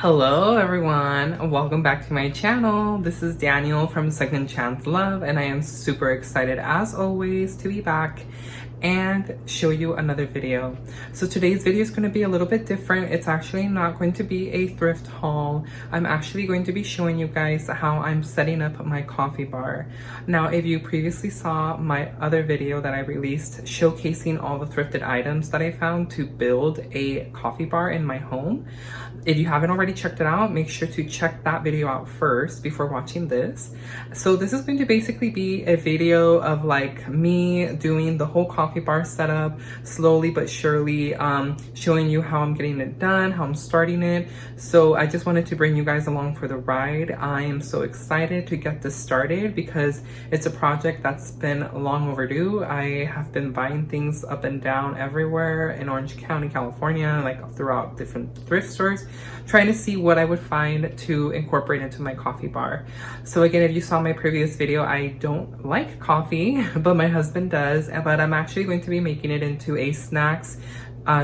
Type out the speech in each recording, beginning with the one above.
Hello everyone, welcome back to my channel. This is Daniel from Second Chance Love, and I am super excited as always to be back and show you another video. So today's video is going to be a little bit different. It's actually not going to be a thrift haul. I'm actually going to be showing you guys how I'm setting up my coffee bar. Now, if you previously saw my other video that I released showcasing all the thrifted items that I found to build a coffee bar in my home, if you haven't already checked it out, make sure to check that video out first before watching this. So this is going to basically be a video of like me doing the whole coffee bar setup slowly but surely, showing you how I'm getting it done, how I'm starting it. So I just wanted to bring you guys along for the ride. I am so excited to get this started because it's a project that's been long overdue. I have been buying things up and down everywhere in Orange County, California, like throughout different thrift stores, trying to see what I would find to incorporate into my coffee bar. So again, if you saw my previous video, I don't like coffee, but my husband does, but I'm actually going to be making it into a snacks,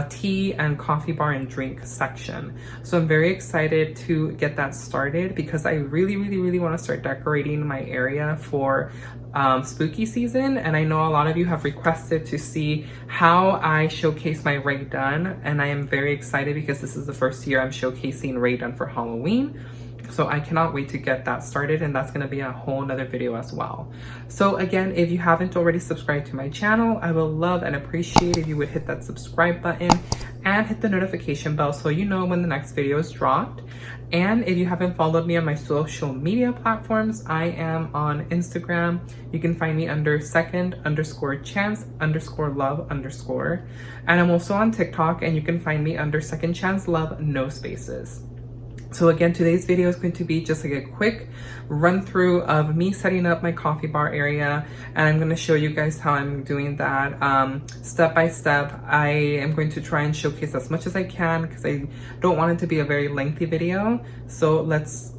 tea and coffee bar and drink section. So I'm very excited to get that started because I really want to start decorating my area for spooky season, and I know a lot of you have requested to see how I showcase my Ray Dun, and I am very excited because this is the first year I'm showcasing Ray Dun for Halloween. So I cannot wait to get that started, and that's going to be a whole nother video as well. So again, if you haven't already subscribed to my channel, I will love and appreciate if you would hit that subscribe button and hit the notification bell so you know when the next video is dropped. And if you haven't followed me on my social media platforms, I am on Instagram. You can find me under second_chance_love_. And I'm also on TikTok, and you can find me under Second Chance Love, no spaces. So again, today's video is going to be just like a quick run through of me setting up my coffee bar area, and I'm going to show you guys how I'm doing that step by step. I am going to try and showcase as much as I can because I don't want it to be a very lengthy video. So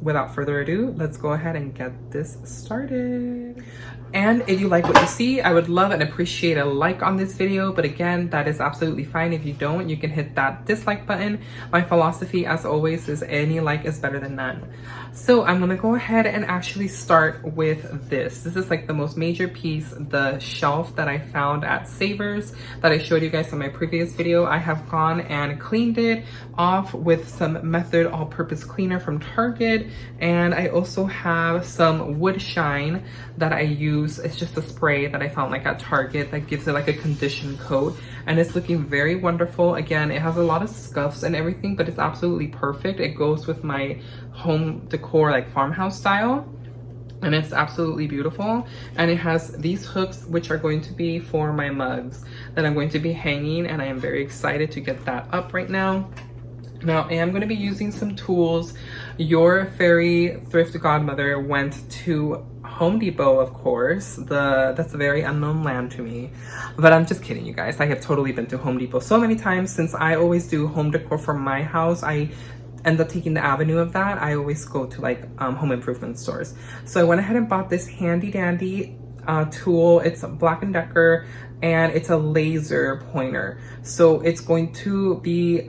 without further ado, let's go ahead and get this started. And if you like what you see, I would love and appreciate a like on this video. But again, that is absolutely fine. If you don't, you can hit that dislike button. My philosophy, as always, is any like is better than none. So I'm gonna go ahead and actually start with this. This is like the most major piece, the shelf that I found at Savers that I showed you guys in my previous video. I have gone and cleaned it off with some Method all-purpose cleaner from Target. And I also have some wood shine that I use. It's just a spray that I found like at Target that gives it like a conditioned coat, and it's looking very wonderful. Again, it has a lot of scuffs and everything, but it's absolutely perfect. It goes with my home decor, like farmhouse style, and it's absolutely beautiful. And it has these hooks, which are going to be for my mugs that I'm going to be hanging, and I am very excited to get that up right now. Now, I am going to be using some tools. Your fairy thrift godmother went to Home Depot, of course. That's a very unknown land to me, but I'm just kidding, you guys. I have totally been to Home Depot so many times. Since I always do home decor for my house, I end up taking the avenue of that. I always go to like home improvement stores. So I went ahead and bought this handy dandy tool. It's a Black & Decker, and it's a laser pointer. So it's going to be,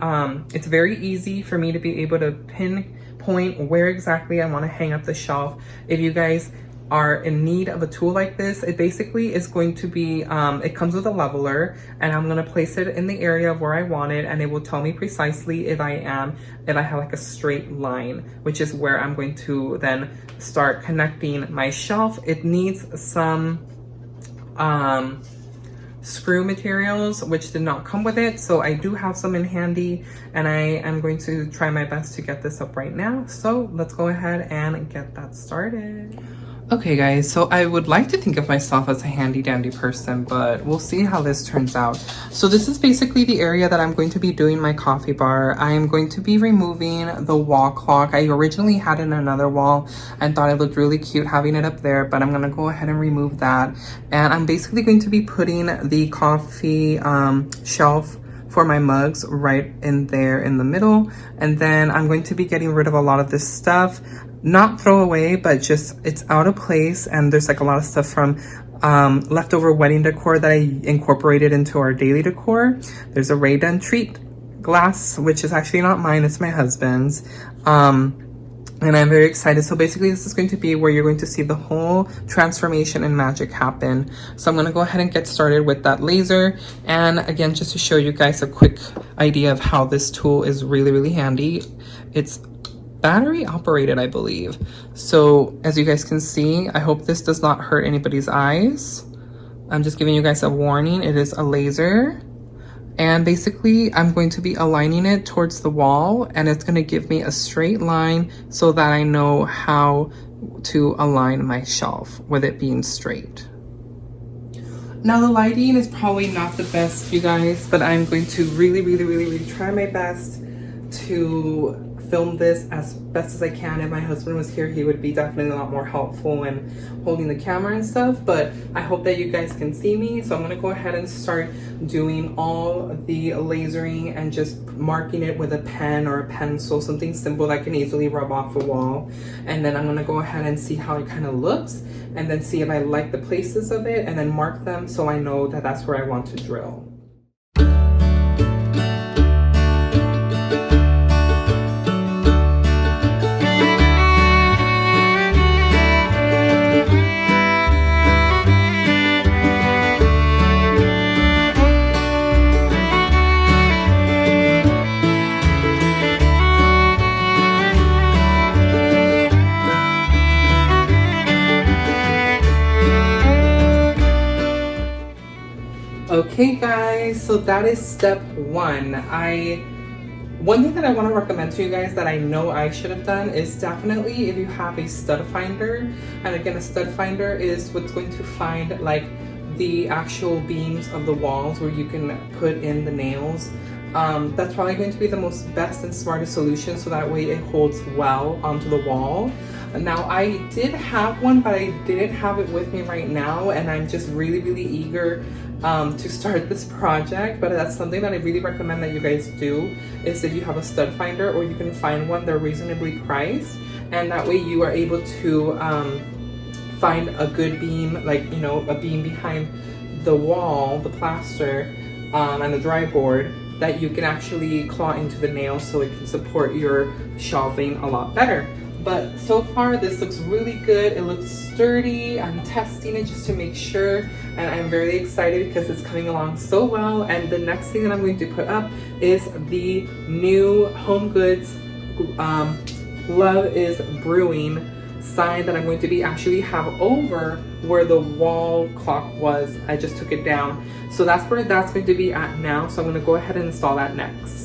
it's very easy for me to be able to pinpoint where exactly I want to hang up the shelf. If you guys are in need of a tool like this, it basically is going to be, it comes with a leveler, and I'm going to place it in the area of where I want it, and it will tell me precisely if I have like a straight line, which is where I'm going to then start connecting my shelf. It needs some screw materials, which did not come with it, so I do have some in handy, and I am going to try my best to get this up right now. So let's go ahead and get that started. Okay guys, so I would like to think of myself as a handy dandy person, but we'll see how this turns out. So this is basically the area that I'm going to be doing my coffee bar. I am going to be removing the wall clock. I originally had it in another wall and thought it looked really cute having it up there, but I'm gonna go ahead and remove that. And I'm basically going to be putting the coffee shelf for my mugs right in there in the middle. And then I'm going to be getting rid of a lot of this stuff. Not throw away, but just it's out of place, and there's like a lot of stuff from leftover wedding decor that I incorporated into our daily decor. There's a Ray Dun treat glass, which is actually not mine, it's my husband's. And I'm very excited. So basically this is going to be where you're going to see the whole transformation and magic happen. So I'm going to go ahead and get started with that laser. And again, just to show you guys a quick idea of how this tool is really, really handy. It's battery operated, I believe. So as you guys can see, I hope this does not hurt anybody's eyes. I'm just giving you guys a warning. It is a laser. And basically, I'm going to be aligning it towards the wall, and it's going to give me a straight line so that I know how to align my shelf with it being straight. Now, the lighting is probably not the best, you guys, but I'm going to really try my best to film this as best as I can. If my husband was here, he would be definitely a lot more helpful in holding the camera and stuff, but I hope that you guys can see me. So I'm gonna go ahead and start doing all the lasering and just marking it with a pen or a pencil, something simple that can easily rub off a wall. And then I'm gonna go ahead and see how it kind of looks, and then see if I like the places of it, and then mark them so I know that that's where I want to drill. Okay guys, so that is step one. One thing that I want to recommend to you guys that I know I should have done is definitely if you have a stud finder. And again, a stud finder is what's going to find like the actual beams of the walls where you can put in the nails. That's probably going to be the most best and smartest solution, so that way it holds well onto the wall. Now, I did have one, but I didn't have it with me right now, and I'm just really eager to start this project. But that's something that I really recommend that you guys do, is if you have a stud finder or you can find one, they're reasonably priced, and that way you are able to find a good beam, like, you know, a beam behind the wall, the plaster, and the dry board, that you can actually claw into the nail so it can support your shelving a lot better. But so far this looks really good. It looks sturdy. I'm testing it just to make sure, and I'm very excited because it's coming along so well. And the next thing that I'm going to put up is the new Home Goods Love is Brewing sign that I'm going to be actually have over where the wall clock was. I just took it down. So that's where that's going to be at now. So I'm going to go ahead and install that next.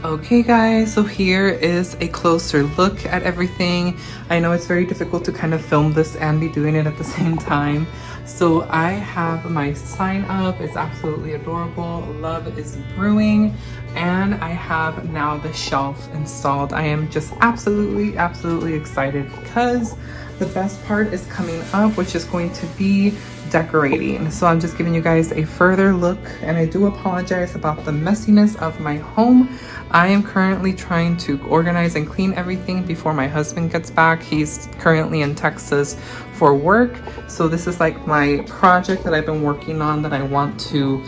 Okay guys, so here is a closer look at everything. I know it's very difficult to kind of film this and be doing it at the same time. So I have my sign up. It's absolutely adorable. Love is Brewing. And I have now the shelf installed. I am just absolutely excited because the best part is coming up, which is going to be decorating. So I'm just giving you guys a further look, and I do apologize about the messiness of my home. I am currently trying to organize and clean everything before my husband gets back. He's currently in Texas for work. So this is like my project that I've been working on that I want to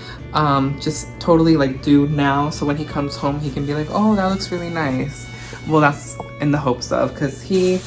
just totally like do now. So when he comes home, he can be like, oh, that looks really nice. Well, that's in the hopes of, because he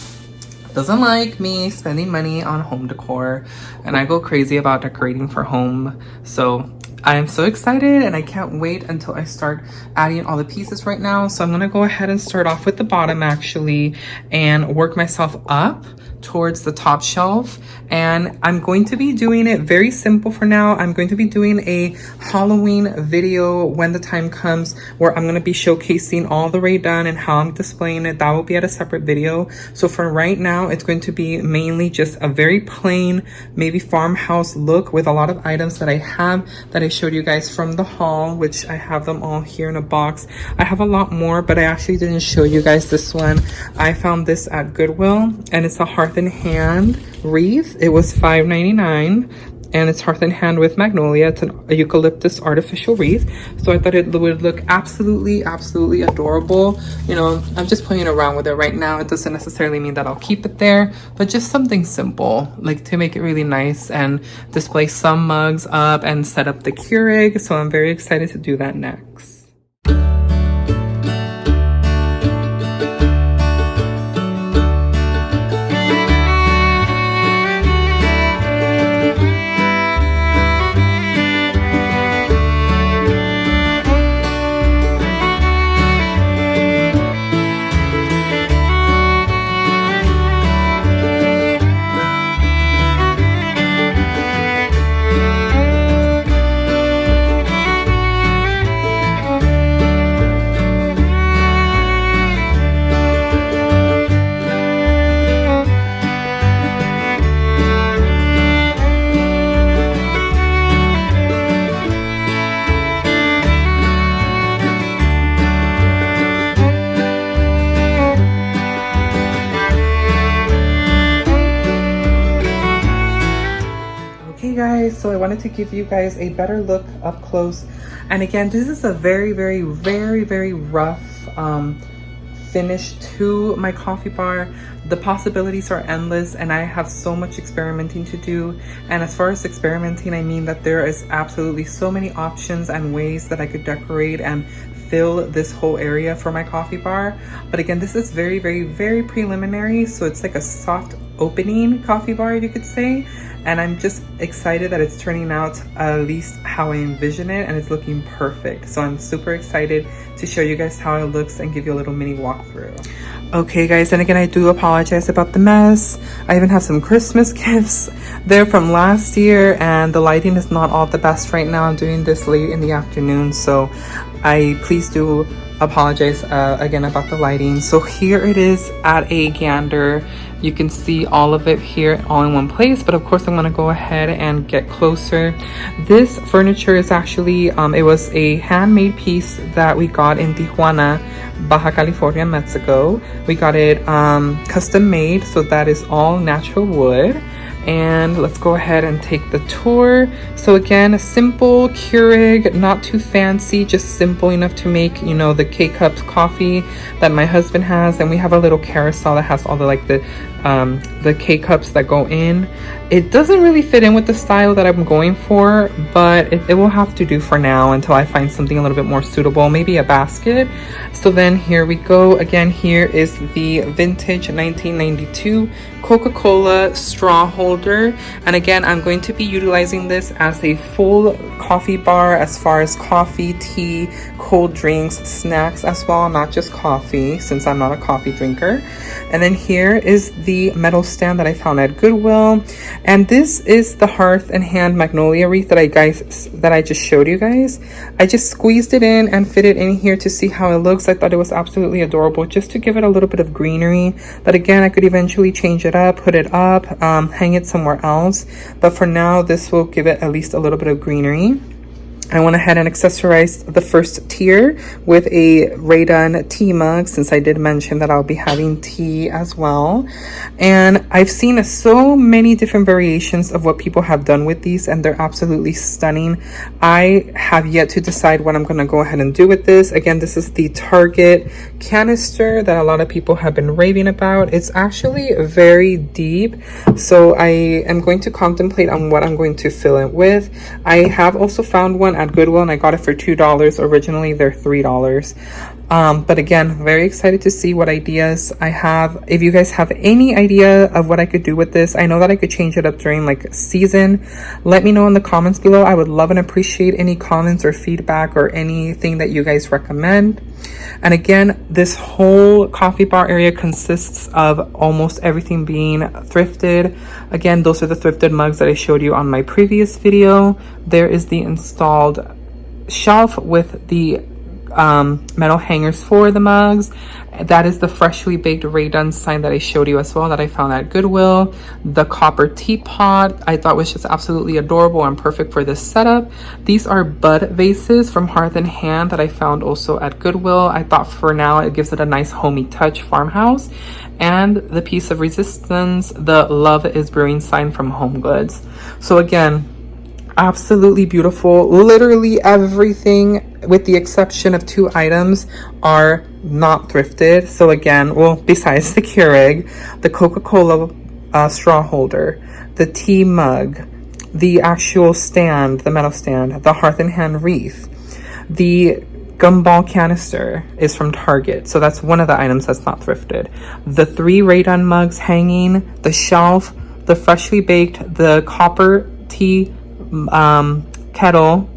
doesn't like me spending money on home decor, and I go crazy about decorating for home. So I am so excited, and I can't wait until I start adding all the pieces right now. So I'm gonna go ahead and start off with the bottom actually and work myself up towards the top shelf. And I'm going to be doing it very simple for now. I'm going to be doing a Halloween video when the time comes, where I'm going to be showcasing all the way done and how I'm displaying it. That will be at a separate video. So for right now, it's going to be mainly just a very plain, maybe farmhouse look with a lot of items that I have that I showed you guys from the haul, which I have them all here in a box. I have a lot more, but I actually didn't show you guys this one. I found this at Goodwill, and it's a Hearth and Hand wreath. It was $5.99, and it's Hearth and Hand with Magnolia. It's a eucalyptus artificial wreath. So I thought it would look absolutely adorable. You know, I'm just playing around with it right now. It doesn't necessarily mean that I'll keep it there, but just something simple, like to make it really nice and display some mugs up and set up the Keurig. So I'm very excited to do that next. Guys, so I wanted to give you guys a better look up close, and again, this is a very rough finish to my coffee bar. The possibilities are endless and I have so much experimenting to do. And as far as experimenting, I mean that there is absolutely so many options and ways that I could decorate and fill this whole area for my coffee bar. But again, this is very preliminary, so it's like a soft opening coffee bar, you could say. And I'm just excited that it's turning out at least how I envision it, and it's looking perfect. So I'm super excited to show you guys how it looks and give you a little mini walkthrough. Okay guys, and again, I do apologize about the mess. I even have some Christmas gifts there from last year, and the lighting is not all the best right now. I'm doing this late in the afternoon, so I please do apologize again about the lighting. So here it is at a gander. You can see all of it here all in one place, but of course I'm going to go ahead and get closer. This furniture is actually it was a handmade piece that we got in Tijuana, Baja California, Mexico. We got it custom made, so that is all natural wood. And let's go ahead and take the tour. So again, a simple Keurig, not too fancy, just simple enough to make, you know, the K-Cups coffee that my husband has. And we have a little carousel that has all the like the K-Cups that go in. It doesn't really fit in with the style that I'm going for, but it will have to do for now until I find something a little bit more suitable, maybe a basket. So then here we go. Again, here is the vintage 1992 Coca-Cola straw holder. And again, I'm going to be utilizing this as a full coffee bar as far as coffee, tea, cold drinks, snacks as well, not just coffee, since I'm not a coffee drinker. And then here is the metal stand that I found at Goodwill. And this is the Hearth and Hand Magnolia wreath that I just showed you guys. I just squeezed it in and fit it in here to see how it looks. I thought it was absolutely adorable, just to give it a little bit of greenery. But again, I could eventually change it up, put it up, hang it somewhere else. But for now, this will give it at least a little bit of greenery. I went ahead and accessorized the first tier with a Raydon tea mug, since I did mention that I'll be having tea as well. And I've seen so many different variations of what people have done with these, and they're absolutely stunning. I have yet to decide what I'm going to go ahead and do with this. Again, this is the Target canister that a lot of people have been raving about. It's actually very deep, so I am going to contemplate on what I'm going to fill it with. I have also found one at Goodwill, and I got it for $2. Originally they're $3. But again, very excited to see what ideas I have. If you guys have any idea of what I could do with this, I know that I could change it up during like season. Let me know in the comments below. I would love and appreciate any comments or feedback or anything that you guys recommend. And again, this whole coffee bar area consists of almost everything being thrifted. Again, those are the thrifted mugs that I showed you on my previous video. There is the installed shelf with the metal hangers for the mugs. That is the freshly baked Raydon sign that I showed you as well, that I found at Goodwill. The copper teapot I thought was just absolutely adorable and perfect for this setup. These are bud vases from Hearth and Hand that I found also at Goodwill. I thought for now it gives it a nice homey touch, farmhouse. And the piece of resistance, the Love is Brewing sign from Home Goods. So again, absolutely beautiful. Literally everything, with the exception of 2 items, are not thrifted. So again, well, besides the Keurig, the Coca-Cola straw holder, the tea mug, the actual stand, the metal stand, the Hearth and Hand wreath, the gumball canister is from Target, so that's one of the items that's not thrifted. The 3 Raydon mugs hanging, the shelf, the freshly baked, the copper tea kettle,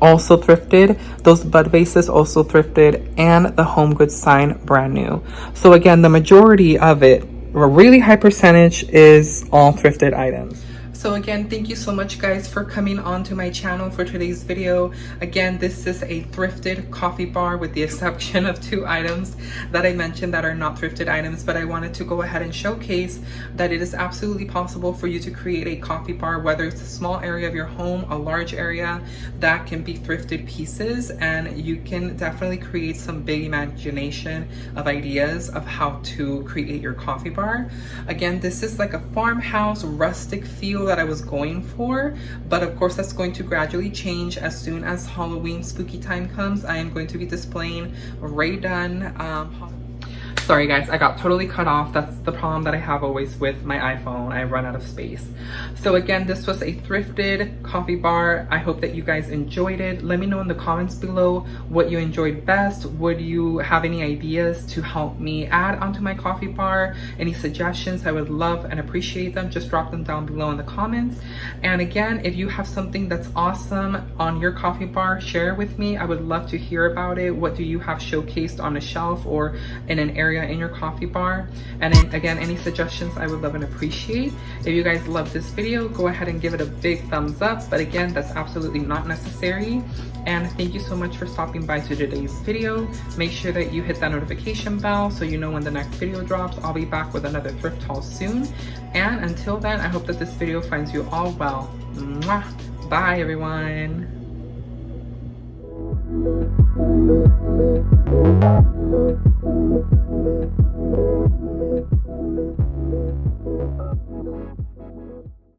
also thrifted. Those bud vases also thrifted, and the home goods sign brand new. So again, the majority of it, a really high percentage, is all thrifted items. So again, thank you so much guys for coming on to my channel for today's video. Again, this is a thrifted coffee bar with the exception of 2 items that I mentioned that are not thrifted items, but I wanted to go ahead and showcase that it is absolutely possible for you to create a coffee bar, whether it's a small area of your home, a large area, that can be thrifted pieces, and you can definitely create some big imagination of ideas of how to create your coffee bar. Again, this is like a farmhouse rustic feel that I was going for, but of course that's going to gradually change as soon as Halloween spooky time comes. I am going to be displaying Raydon sorry guys, I got totally cut off. That's the problem that I have always with my iPhone. I run out of space. So again, this was a thrifted coffee bar. I hope that you guys enjoyed it. Let me know in the comments below what you enjoyed best. Would you have any ideas to help me add onto my coffee bar? Any suggestions? I would love and appreciate them. Just drop them down below in the comments. And again, if you have something that's awesome on your coffee bar, share it with me. I would love to hear about it. What do you have showcased on a shelf or in an area in your coffee bar? And then again, any suggestions I would love and appreciate. If you guys love this video, go ahead and give it a big thumbs up, but again, that's absolutely not necessary. And thank you so much for stopping by to today's video. Make sure that you hit that notification bell so you know when the next video drops. I'll be back with another thrift haul soon, and until then, I hope that this video finds you all well. Mwah! Bye everyone.